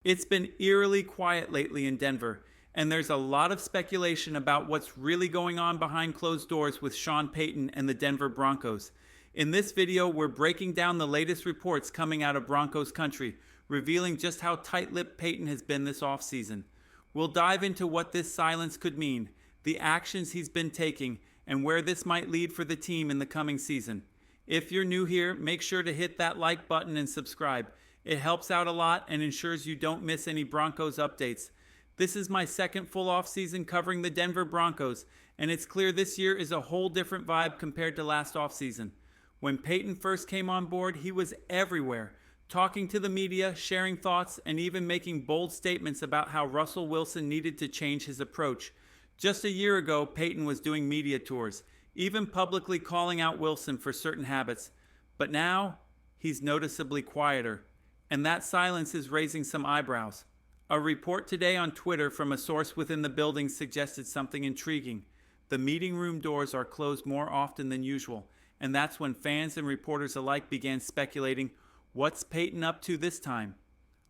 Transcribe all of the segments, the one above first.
It's been eerily quiet lately in Denver, and there's a lot of speculation about what's really going on behind closed doors with Sean Payton and the Denver Broncos. In this video, we're breaking down the latest reports coming out of Broncos country, revealing just how tight-lipped Payton has been this offseason. We'll dive into what this silence could mean, the actions he's been taking, and where this might lead for the team in the coming season. If you're new here, make sure to hit that like button and subscribe. It helps out a lot and ensures you don't miss any Broncos updates. This is my second full off season covering the Denver Broncos, and it's clear this year is a whole different vibe compared to last offseason. When Payton first came on board, he was everywhere, talking to the media, sharing thoughts, and even making bold statements about how Russell Wilson needed to change his approach. Just a year ago, Payton was doing media tours, even publicly calling out Wilson for certain habits. But now, he's noticeably quieter. And that silence is raising some eyebrows. A report today on Twitter from a source within the building suggested something intriguing. The meeting room doors are closed more often than usual, and that's when fans and reporters alike began speculating, what's Payton up to this time?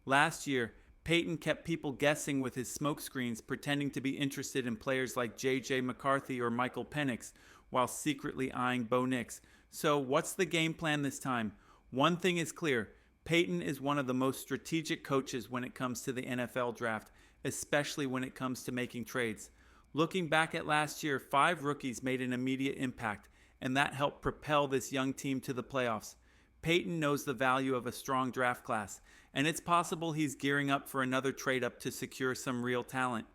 Last year, Payton kept people guessing with his smokescreens, pretending to be interested in players like J.J. McCarthy or Michael Penix, while secretly eyeing Bo Nix. So what's the game plan this time? One thing is clear. Payton is one of the most strategic coaches when it comes to the NFL draft, especially when it comes to making trades. Looking back at last year, 5 rookies made an immediate impact, and that helped propel this young team to the playoffs. Payton knows the value of a strong draft class, and it's possible he's gearing up for another trade-up to secure some real talent.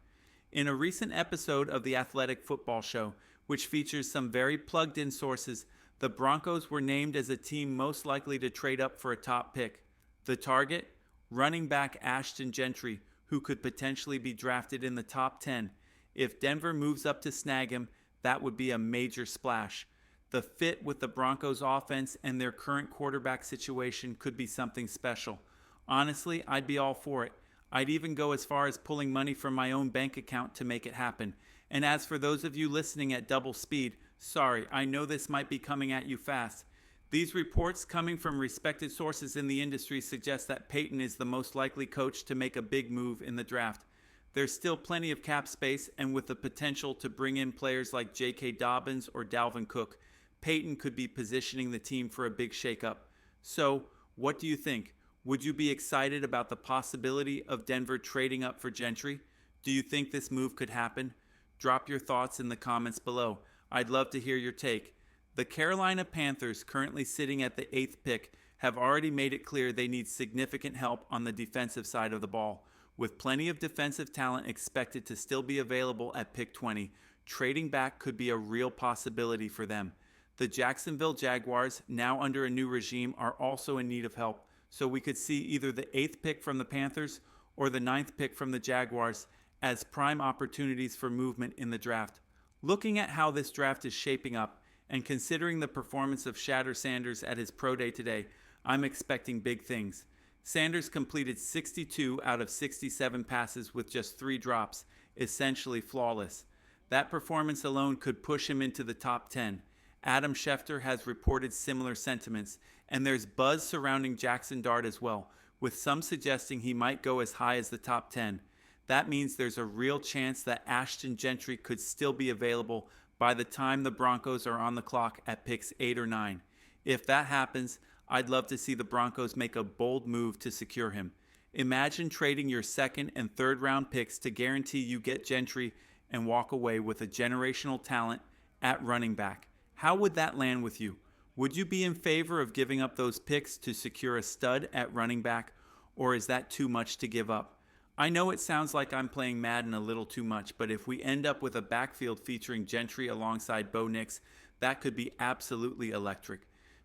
In a recent episode of the Athletic Football Show, which features some very plugged-in sources, the Broncos were named as a team most likely to trade up for a top pick. The target? Running back Ashton Gentry, who could potentially be drafted in the top 10. If Denver moves up to snag him, that would be a major splash. The fit with the Broncos offense and their current quarterback situation could be something special. Honestly, I'd be all for it. I'd even go as far as pulling money from my own bank account to make it happen. And as for those of you listening at double speed, sorry, I know this might be coming at you fast. These reports coming from respected sources in the industry suggest that Payton is the most likely coach to make a big move in the draft. There's still plenty of cap space, and with the potential to bring in players like J.K. Dobbins or Dalvin Cook, Payton could be positioning the team for a big shakeup. So, what do you think? Would you be excited about the possibility of Denver trading up for Gentry? Do you think this move could happen? Drop your thoughts in the comments below. I'd love to hear your take. The Carolina Panthers, currently sitting at the 8th pick, have already made it clear they need significant help on the defensive side of the ball. With plenty of defensive talent expected to still be available at pick 20, trading back could be a real possibility for them. The Jacksonville Jaguars, now under a new regime, are also in need of help, so we could see either the 8th pick from the Panthers or the 9th pick from the Jaguars as prime opportunities for movement in the draft. Looking at how this draft is shaping up, and considering the performance of Shatter Sanders at his pro day today, I'm expecting big things. Sanders completed 62 out of 67 passes with just 3 drops, essentially flawless. That performance alone could push him into the top 10. Adam Schefter has reported similar sentiments, and there's buzz surrounding Jackson Dart as well, with some suggesting he might go as high as the top 10. That means there's a real chance that Ashton Gentry could still be available by the time the Broncos are on the clock at picks 8 or 9. If that happens, I'd love to see the Broncos make a bold move to secure him. Imagine trading your 2nd and 3rd round picks to guarantee you get Gentry and walk away with a generational talent at running back. How would that land with you? Would you be in favor of giving up those picks to secure a stud at running back, or is that too much to give up? I know it sounds like I'm playing Madden a little too much, but if we end up with a backfield featuring Gentry alongside Bo Nix, that could be absolutely electric.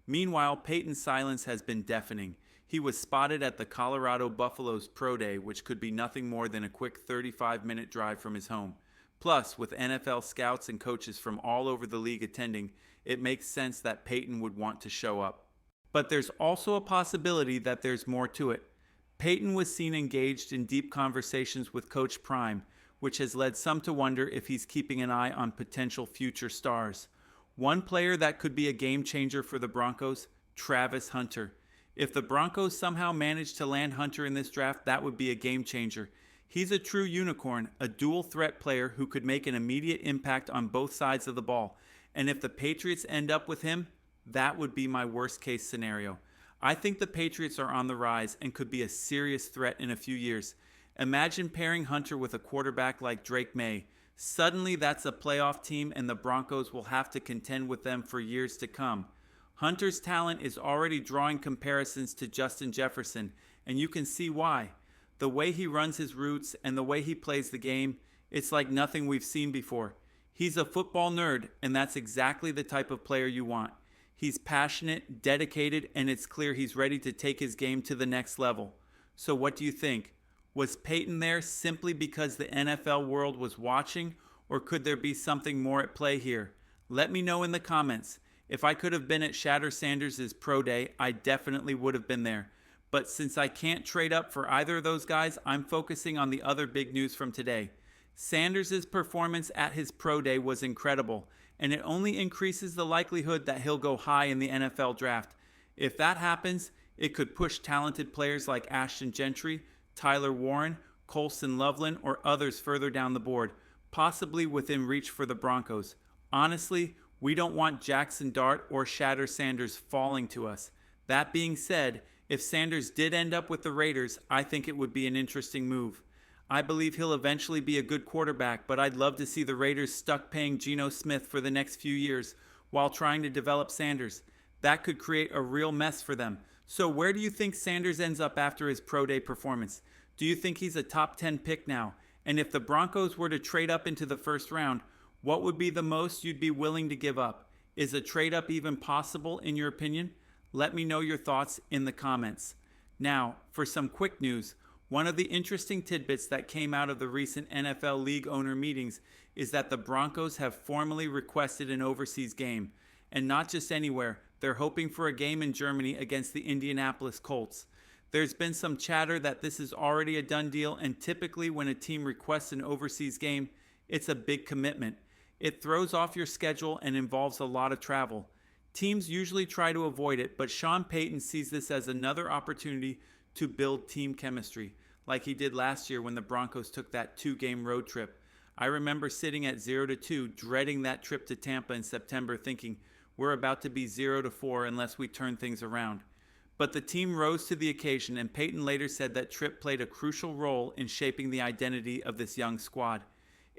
Meanwhile, Payton's silence has been deafening. He was spotted at the Colorado Buffaloes Pro Day, which could be nothing more than a quick 35-minute drive from his home. Plus, with NFL scouts and coaches from all over the league attending, it makes sense that Payton would want to show up. But there's also a possibility that there's more to it. Payton was seen engaged in deep conversations with Coach Prime, which has led some to wonder if he's keeping an eye on potential future stars. One player that could be a game changer for the Broncos, Travis Hunter. If the Broncos somehow manage to land Hunter in this draft, that would be a game changer. He's a true unicorn, a dual threat player who could make an immediate impact on both sides of the ball. And if the Patriots end up with him, that would be my worst case scenario. I think the Patriots are on the rise and could be a serious threat in a few years. Imagine pairing Hunter with a quarterback like Drake May. Suddenly that's a playoff team and the Broncos will have to contend with them for years to come. Hunter's talent is already drawing comparisons to Justin Jefferson, and you can see why. The way he runs his routes and the way he plays the game, it's like nothing we've seen before. He's a football nerd, and that's exactly the type of player you want. He's passionate, dedicated, and it's clear he's ready to take his game to the next level. So what do you think? Was Peyton there simply because the NFL world was watching, or could there be something more at play here? Let me know in the comments. If I could have been at Shatter Sanders' pro day, I definitely would have been there. But since I can't trade up for either of those guys, I'm focusing on the other big news from today. Sanders' performance at his pro day was incredible, and it only increases the likelihood that he'll go high in the NFL draft. If that happens, it could push talented players like Ashton Gentry, Tyler Warren, Colson Loveland, or others further down the board, possibly within reach for the Broncos. Honestly, we don't want Jackson Dart or Shatter Sanders falling to us. That being said, if Sanders did end up with the Raiders, I think it would be an interesting move. I believe he'll eventually be a good quarterback, but I'd love to see the Raiders stuck paying Geno Smith for the next few years while trying to develop Sanders. That could create a real mess for them. So where do you think Sanders ends up after his pro day performance? Do you think he's a top 10 pick now? And if the Broncos were to trade up into the first round, what would be the most you'd be willing to give up? Is a trade up even possible in your opinion? Let me know your thoughts in the comments. Now, for some quick news, one of the interesting tidbits that came out of the recent NFL league owner meetings is that the Broncos have formally requested an overseas game. And not just anywhere, they're hoping for a game in Germany against the Indianapolis Colts. There's been some chatter that this is already a done deal, and typically when a team requests an overseas game, it's a big commitment. It throws off your schedule and involves a lot of travel. Teams usually try to avoid it, but Sean Payton sees this as another opportunity to build team chemistry, like he did last year when the Broncos took that 2-game road trip. I remember sitting at 0-2, dreading that trip to Tampa in September, thinking we're about to be 0-4 unless we turn things around. But the team rose to the occasion, and Payton later said that trip played a crucial role in shaping the identity of this young squad.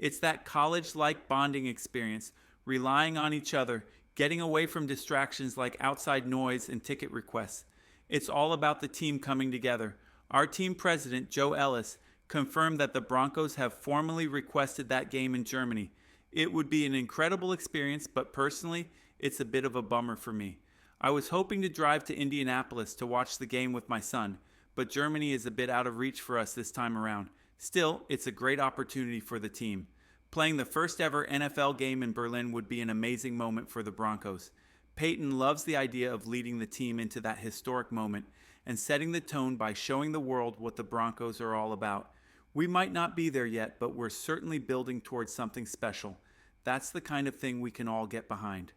It's that college-like bonding experience, relying on each other, getting away from distractions like outside noise and ticket requests. It's all about the team coming together. Our team president, Joe Ellis, confirmed that the Broncos have formally requested that game in Germany. It would be an incredible experience, but personally, it's a bit of a bummer for me. I was hoping to drive to Indianapolis to watch the game with my son, but Germany is a bit out of reach for us this time around. Still, it's a great opportunity for the team. Playing the first ever NFL game in Berlin would be an amazing moment for the Broncos. Payton loves the idea of leading the team into that historic moment and setting the tone by showing the world what the Broncos are all about. We might not be there yet, but we're certainly building towards something special. That's the kind of thing we can all get behind.